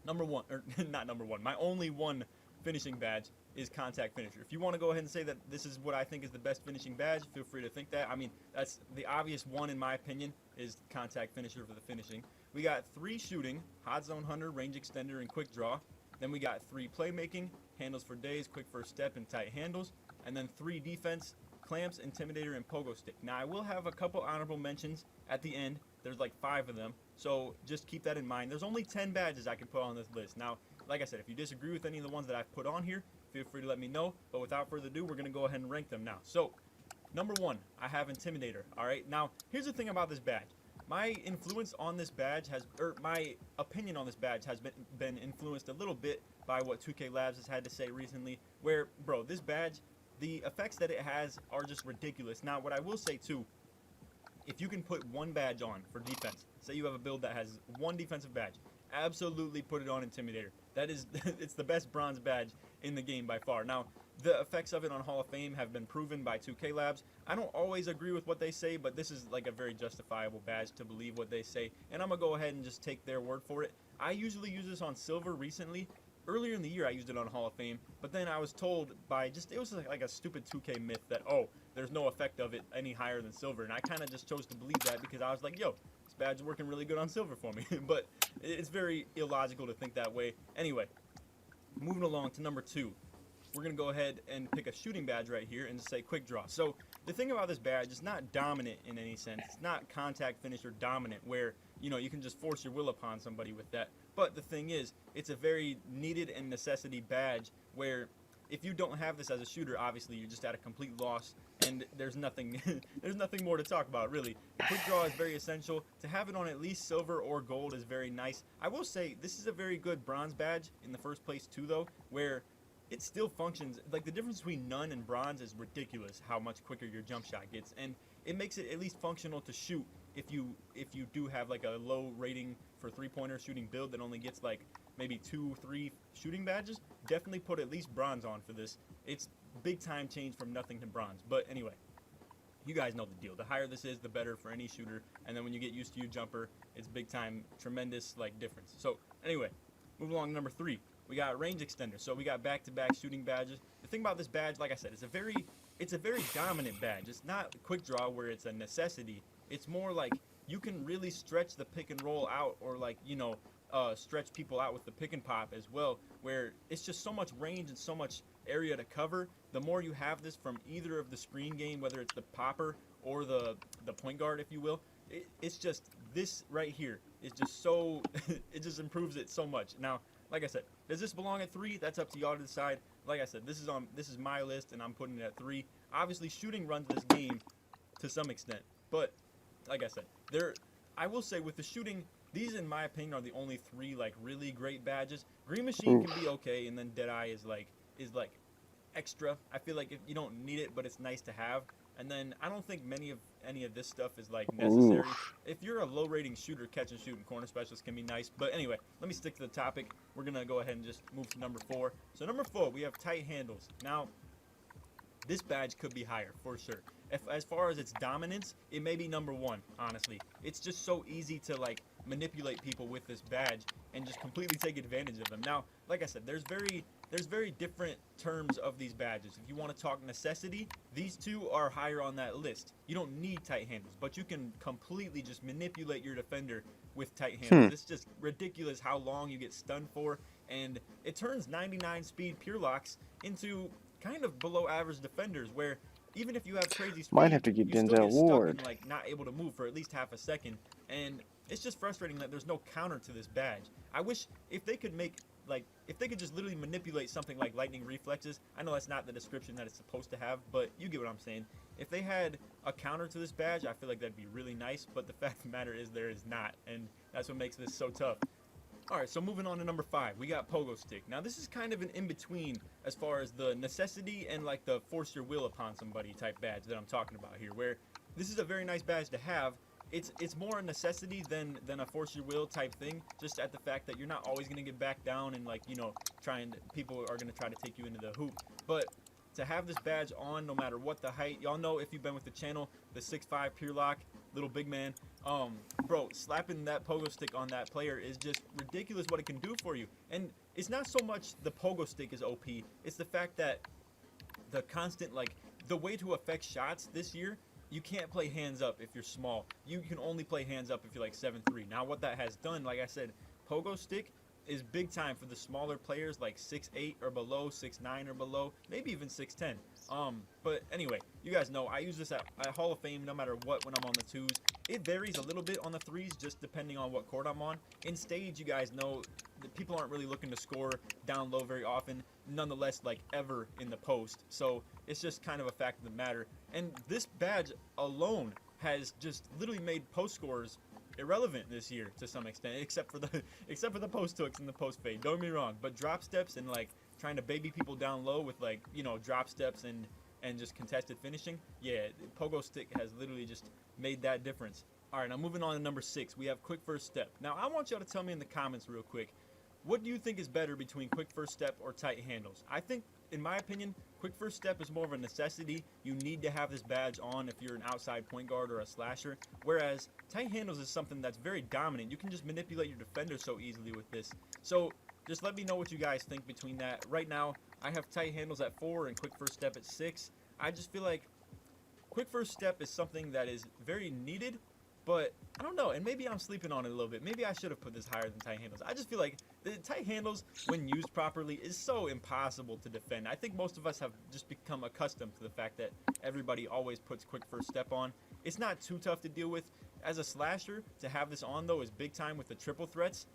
number 1, or not number 1, my only 1 finishing badge is contact finisher. If you want to go ahead and say that this is what I think is the best finishing badge, feel free to think that. I mean, that's the obvious one in my opinion, is contact finisher for the finishing. We got 3 shooting, hot zone hunter, range extender, and quick draw. Then we got 3 playmaking, handles for days, quick first step, and tight handles. And then 3 defense, clamps, intimidator, and pogo stick. Now I will have a couple honorable mentions at the end. There's like 5 of them, so just keep that in mind. There's only 10 badges I can put on this list. Now, like I said, if you disagree with any of the ones that I've put on here, feel free to let me know. But without further ado, we're gonna go ahead and rank them now. So, number 1, I have intimidator. All right. Now, here's the thing about this badge. My influence on this badge has, or my opinion on this badge has been influenced a little bit by what 2K Labs has had to say recently. Where, bro, this badge, the effects that it has are just ridiculous. Now, what I will say too, if you can put 1 badge on for defense, say you have a build that has 1 defensive badge, absolutely put it on Intimidator. That is, it's the best bronze badge in the game by far. Now, the effects of it on Hall of Fame have been proven by 2K Labs. I don't always agree with what they say, but this is like a very justifiable badge to believe what they say, and I'm gonna go ahead and just take their word for it. I usually use this on Silver recently. Earlier in the year, I used it on Hall of Fame, but then I was told by it was like a stupid 2K myth that, oh, there's no effect of it any higher than Silver, and I kind of just chose to believe that because I was like, yo, this badge is working really good on Silver for me, but it's very illogical to think that way. Anyway, moving along to number 2. We're going to go ahead and pick a shooting badge right here and just say quick draw. So the thing about this badge, it's not dominant in any sense. It's not contact finisher dominant where, you know, you can just force your will upon somebody with that. But the thing is, it's a very needed and necessity badge where if you don't have this as a shooter, obviously you're just at a complete loss and there's nothing there's nothing more to talk about really. Quick draw is very essential. To have it on at least silver or gold is very nice. I will say this is a very good bronze badge in the first place too though, where it still functions. Like the difference between none and bronze is ridiculous how much quicker your jump shot gets, and it makes it at least functional to shoot if you do have like a low rating for 3-pointer shooting build that only gets like maybe 2-3 shooting badges. Definitely put at least bronze on for this. It's big time change from nothing to bronze. But anyway, you guys know the deal. The higher this is, the better for any shooter, and then when you get used to your jumper, it's big time, tremendous like difference. So anyway, move along to number 3. We got range extender. So we got back-to-back shooting badges. The thing about this badge, like I said, it's a very dominant badge. It's not quick draw where it's a necessity. It's more like you can really stretch the pick and roll out, or like, you know, stretch people out with the pick and pop as well, where it's just so much range and so much area to cover. The more you have this from either of the screen game, whether it's the popper or the point guard, if you will, it's just this right here is just so it just improves it so much. Now, like I said, does this belong at 3? That's up to y'all to decide. Like I said, this is my list, and I'm putting it at 3. Obviously, shooting runs this game to some extent, but like I said, I will say with the shooting, these in my opinion are the only 3 like really great badges. Green Machine can be okay, and then Deadeye is like extra. I feel like if you don't need it, but it's nice to have. And then I don't think many of any of this stuff is like necessary. Oof. If you're a low rating shooter, catch and shoot and corner specialist can be nice. But anyway, let me stick to the topic. We're gonna go ahead and just move to number 4. So number 4, we have tight handles. Now, this badge could be higher for sure. As far as its dominance, it may be number 1, honestly. It's just so easy to like manipulate people with this badge and just completely take advantage of them. Now, like I said, there's very different terms of these badges. If you want to talk necessity, these two are higher on that list. You don't need tight handles, but you can completely just manipulate your defender with tight handles. It's just ridiculous how long you get stunned for, and it turns 99 speed pure locks into kind of below average defenders, where even if you have crazy speed, Might have to get you still Denzel get stuck Ward. and like not able to move for at least half a second, and it's just frustrating that there's no counter to this badge. I wish if they could make if they could just literally manipulate something like lightning reflexes. I know that's not the description that it's supposed to have, but you get what I'm saying. If they had a counter to this badge, I feel like that'd be really nice, but the fact of the matter is there is not, and that's what makes this so tough. Alright, so moving on to number 5, we got Pogo Stick. Now this is kind of an in-between as far as the necessity and like the force your will upon somebody type badge that I'm talking about here, where this is a very nice badge to have. It's more a necessity than a force your will type thing, just at the fact that you're not always going to get back down and like, you know, people are going to try to take you into the hoop. But to have this badge on no matter what the height, y'all know if you've been with the channel, the 6'5" pure lock, little big man, bro, slapping that pogo stick on that player is just ridiculous what it can do for you. And it's not so much the pogo stick is OP, it's the fact that the constant, like, the way to affect shots this year, you can't play hands up if you're small. You can only play hands up if you're like 7'3". Now what that has done, like I said, pogo stick is big time for the smaller players like 6'8" or below, 6'9" or below, maybe even 6'10". But anyway, you guys know I use this at Hall of Fame no matter what when I'm on the 2s. It varies a little bit on the 3s just depending on what court I'm on. In stage, you guys know that people aren't really looking to score down low very often, nonetheless, like ever in the post. So it's just kind of a fact of the matter. And this badge alone has just literally made post scorers irrelevant this year to some extent, except for the post hooks and the post fade. Don't get me wrong, but drop steps and like trying to baby people down low with like, you know, drop steps and just contested finishing, yeah, pogo stick has literally just made that difference. All right, now moving on to number 6, we have quick first step. Now I want y'all to tell me in the comments real quick, what do you think is better between quick first step or tight handles? I think, in my opinion, quick first step is more of a necessity. You need to have this badge on if you're an outside point guard or a slasher, whereas tight handles is something that's very dominant. You can just manipulate your defender so easily with this. So just let me know what you guys think between that. Right now, I have tight handles at 4 and quick first step at 6. I just feel like quick first step is something that is very needed, but I don't know, and maybe I'm sleeping on it a little bit. Maybe I should have put this higher than tight handles. I just feel like the tight handles, when used properly, is so impossible to defend. I think most of us have just become accustomed to the fact that everybody always puts quick first step on. It's not too tough to deal with. As a slasher, to have this on, though, is big time with the triple threats.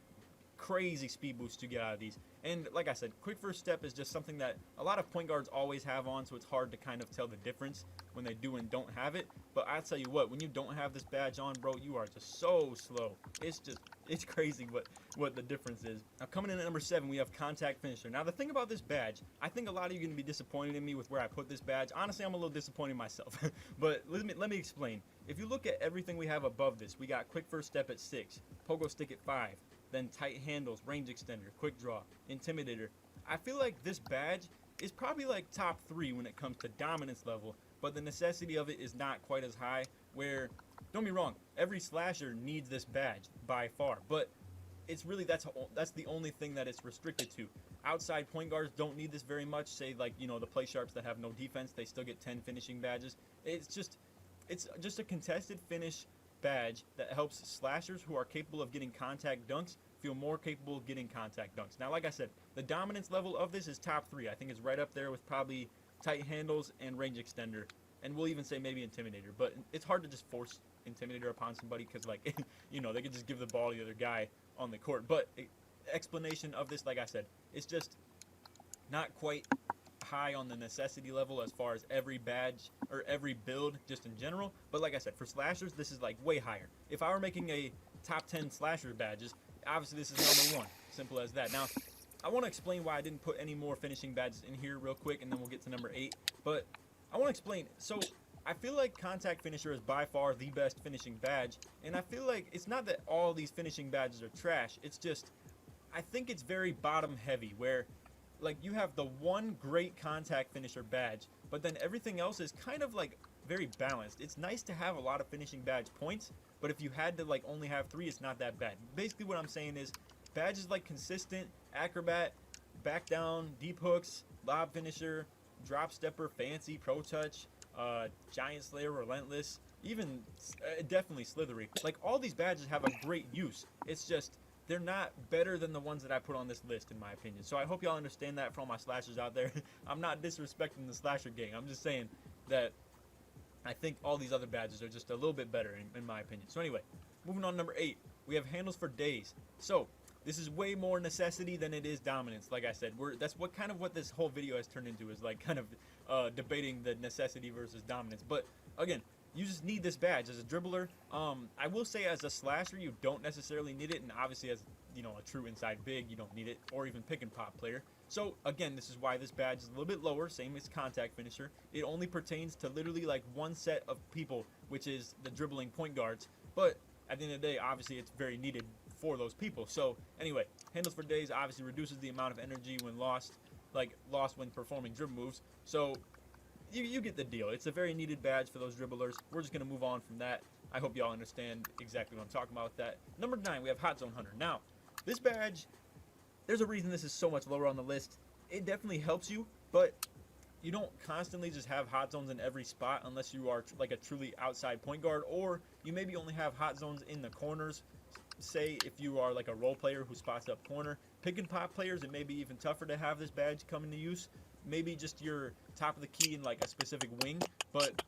Crazy speed boost you get out of these. And like I said, quick first step is just something that a lot of point guards always have on, so it's hard to kind of tell the difference when they do and don't have it. But I'll tell you what, when you don't have this badge on, bro, you are just so slow. It's crazy what the difference is. Now coming in at number 7, we have contact finisher. Now the thing about this badge, I think a lot of you are going to be disappointed in me with where I put this badge. Honestly, I'm a little disappointed myself. But let me explain. If you look at everything we have above this, we got quick first step at 6, pogo stick at 5, then tight handles, range extender, quick draw, intimidator. I feel like this badge is probably like top 3 when it comes to dominance level, but the necessity of it is not quite as high, where, don't be wrong, every slasher needs this badge by far, but it's really, that's the only thing that it's restricted to. Outside point guards don't need this very much. Say like, you know, the play sharps that have no defense, they still get 10 finishing badges. It's just a contested finish badge that helps slashers who are capable of getting contact dunks feel more capable of getting contact dunks. Now, like I said, the dominance level of this is top 3. I think it's right up there with probably tight handles and range extender, and we'll even say maybe intimidator. But it's hard to just force intimidator upon somebody because, like, you know, they could just give the ball to the other guy on the court. But explanation of this, like I said, it's just not quite high on the necessity level as far as every badge or every build just in general. But like I said, for slashers, this is like way higher. If I were making a top 10 slasher badges, obviously this is number 1. Simple as that. Now, I want to explain why I didn't put any more finishing badges in here real quick, and then we'll get to number 8. But I want to explain. So I feel like Contact Finisher is by far the best finishing badge, and I feel like it's not that all these finishing badges are trash, it's just, I think it's very bottom heavy, where like you have the one great Contact Finisher badge, but then everything else is kind of like very balanced. It's nice to have a lot of finishing badge points, but if you had to like only have 3, it's not that bad. Basically what I'm saying is badges like Consistent, Acrobat, Back Down, Deep Hooks, Lob Finisher, Drop Stepper, Fancy, Pro Touch, Giant Slayer, Relentless, even definitely Slithery. Like all these badges have a great use. It's just they're not better than the ones that I put on this list, in my opinion. So I hope y'all understand that for all my slashers out there. I'm not disrespecting the slasher gang. I'm just saying that I think all these other badges are just a little bit better, in my opinion. So anyway, moving on to number 8, we have handles for days. So this is way more necessity than it is dominance. Like I said, that's what this whole video has turned into, is like kind of debating the necessity versus dominance. But again, you just need this badge as a dribbler. I will say as a slasher, you don't necessarily need it, and obviously as a true inside big, you don't need it, or even pick and pop player. So again, this is why this badge is a little bit lower, same as Contact Finisher. It only pertains to literally like one set of people, which is the dribbling point guards. But at the end of the day, obviously it's very needed for those people. So anyway, handles for days obviously reduces the amount of energy when lost when performing dribble moves. So you get the deal. It's a very needed badge for those dribblers. We're just going to move on from that. I hope y'all understand exactly what I'm talking about with that. Number 9, we have Hot Zone Hunter. Now, this badge, there's a reason this is so much lower on the list. It definitely helps you, but you don't constantly just have hot zones in every spot unless you are like a truly outside point guard, or you maybe only have hot zones in the corners. Say if you are like a role player who spots up corner. Pick and pop players, it may be even tougher to have this badge come into use. Maybe just your top of the key in like a specific wing, but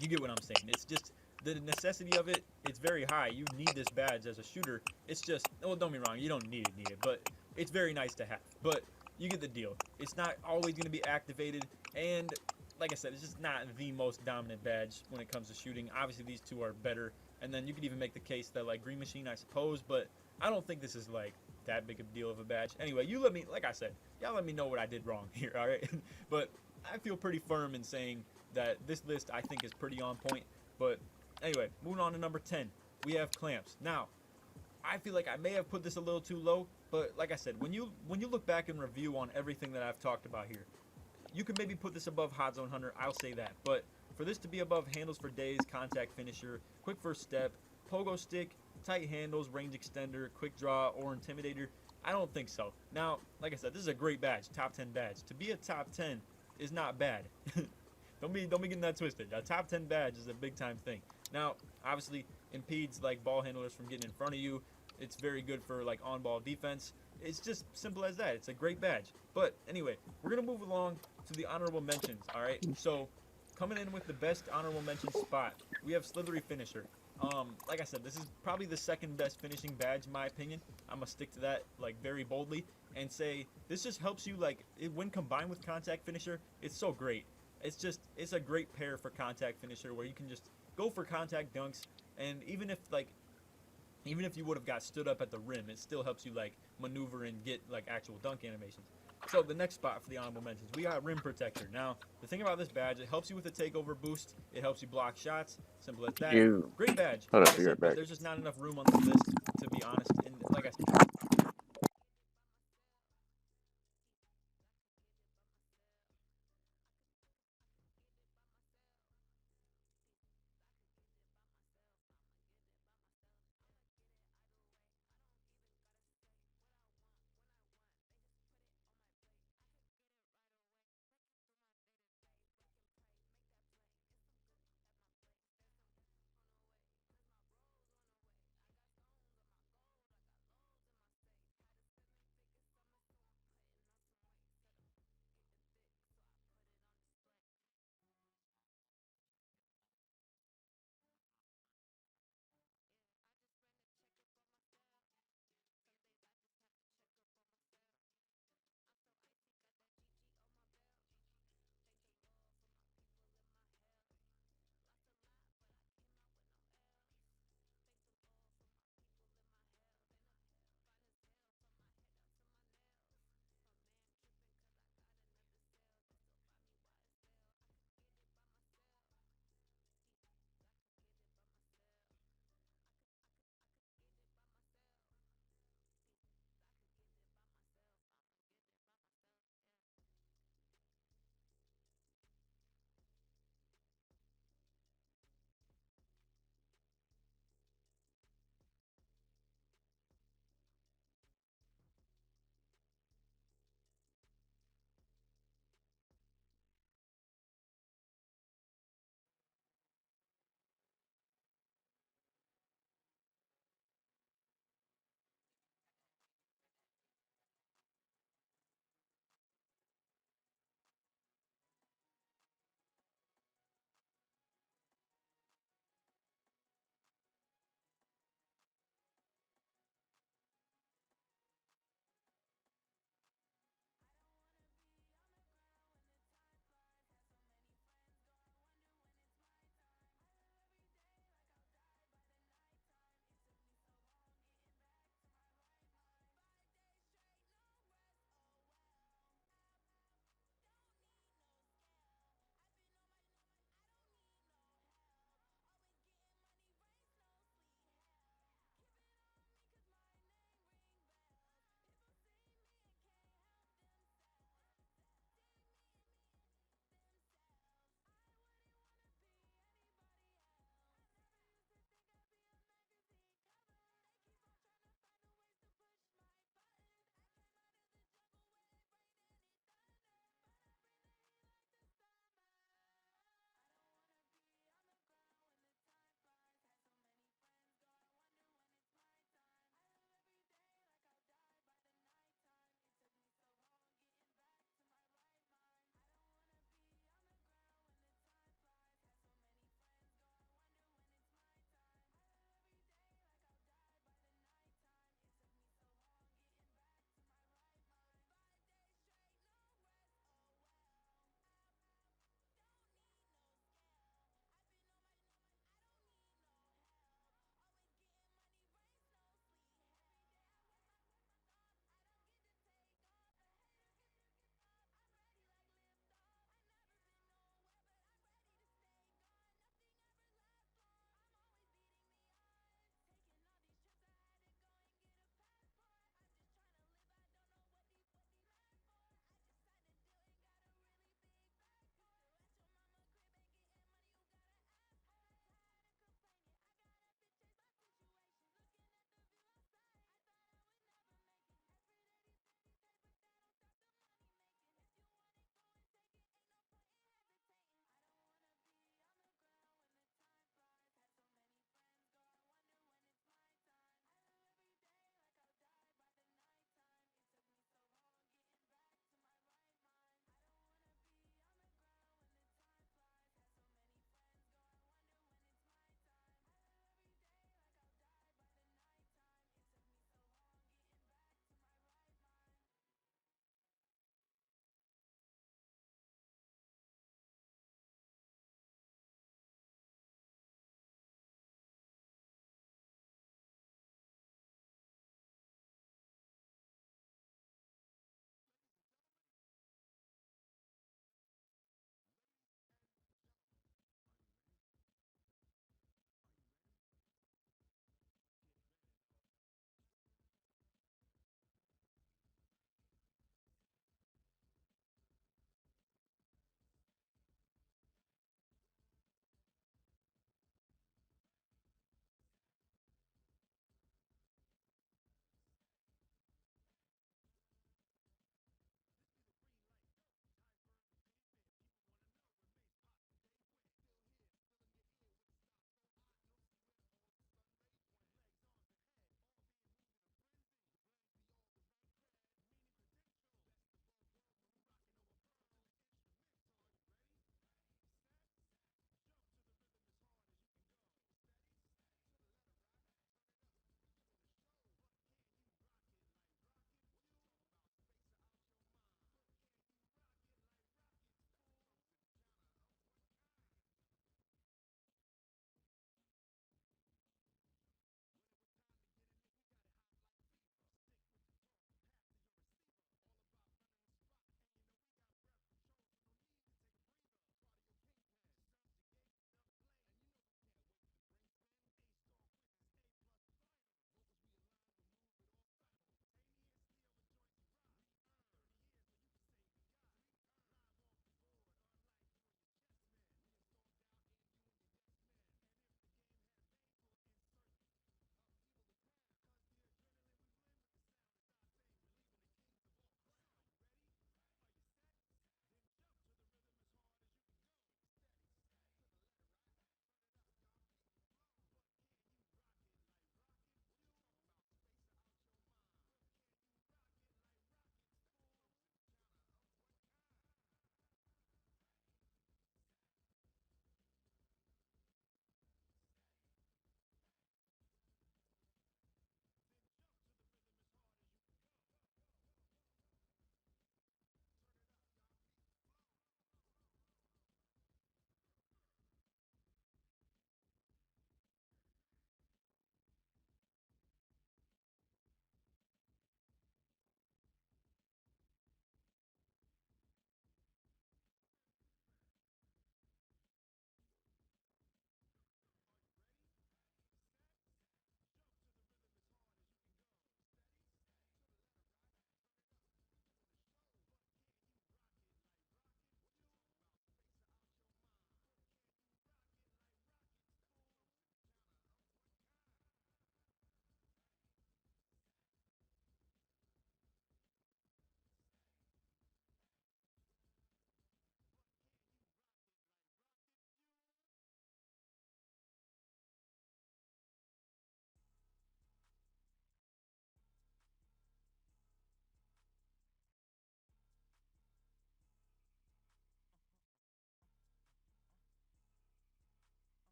you get what I'm saying. It's just the necessity of it, it's very high. You need this badge as a shooter. It's just, well, don't be wrong, you don't need it, but it's very nice to have. But you get the deal. It's not always going to be activated, and like I said, it's just not the most dominant badge when it comes to shooting. Obviously, these two are better, and then you could even make the case that like Green Machine, I suppose, but I don't think this is like that big of a deal of a badge. Anyway, you let me, like I said, y'all let me know what I did wrong here, all right? But I feel pretty firm in saying that this list I think is pretty on point. But anyway, moving on to number 10, we have clamps. Now, I feel like I may have put this a little too low, but like I said, when you look back and review on everything that I've talked about here, you can maybe put this above Hot Zone Hunter, I'll say that. But for this to be above handles for days, Contact Finisher, quick first step, pogo stick, tight handles, range extender, quick draw, or intimidator, I don't think so. Now, like I said, this is a great badge, top 10 badge. To be a top 10 is not bad. Don't be getting that twisted. A top 10 badge is a big time thing. Now, obviously, impedes like ball handlers from getting in front of you. It's very good for like on-ball defense. It's just simple as that. It's a great badge. But anyway, we're gonna move along to the honorable mentions. All right. So coming in with the best honorable mention spot, we have Slithery Finisher. Like I said, this is probably the second best finishing badge in my opinion. I'm gonna stick to that like very boldly and say this just helps you like when combined with Contact Finisher, it's so great. It's a great pair for Contact Finisher where you can just go for contact dunks, and even if you would have got stood up at the rim, it still helps you like maneuver and get like actual dunk animations. So the next spot for the honorable mentions, we got Rim Protector. Now, the thing about this badge, it helps you with the takeover boost. It helps you block shots. Simple as that. Great badge. Hold up, be right back. There's just not enough room on the list, to be honest. And like I said,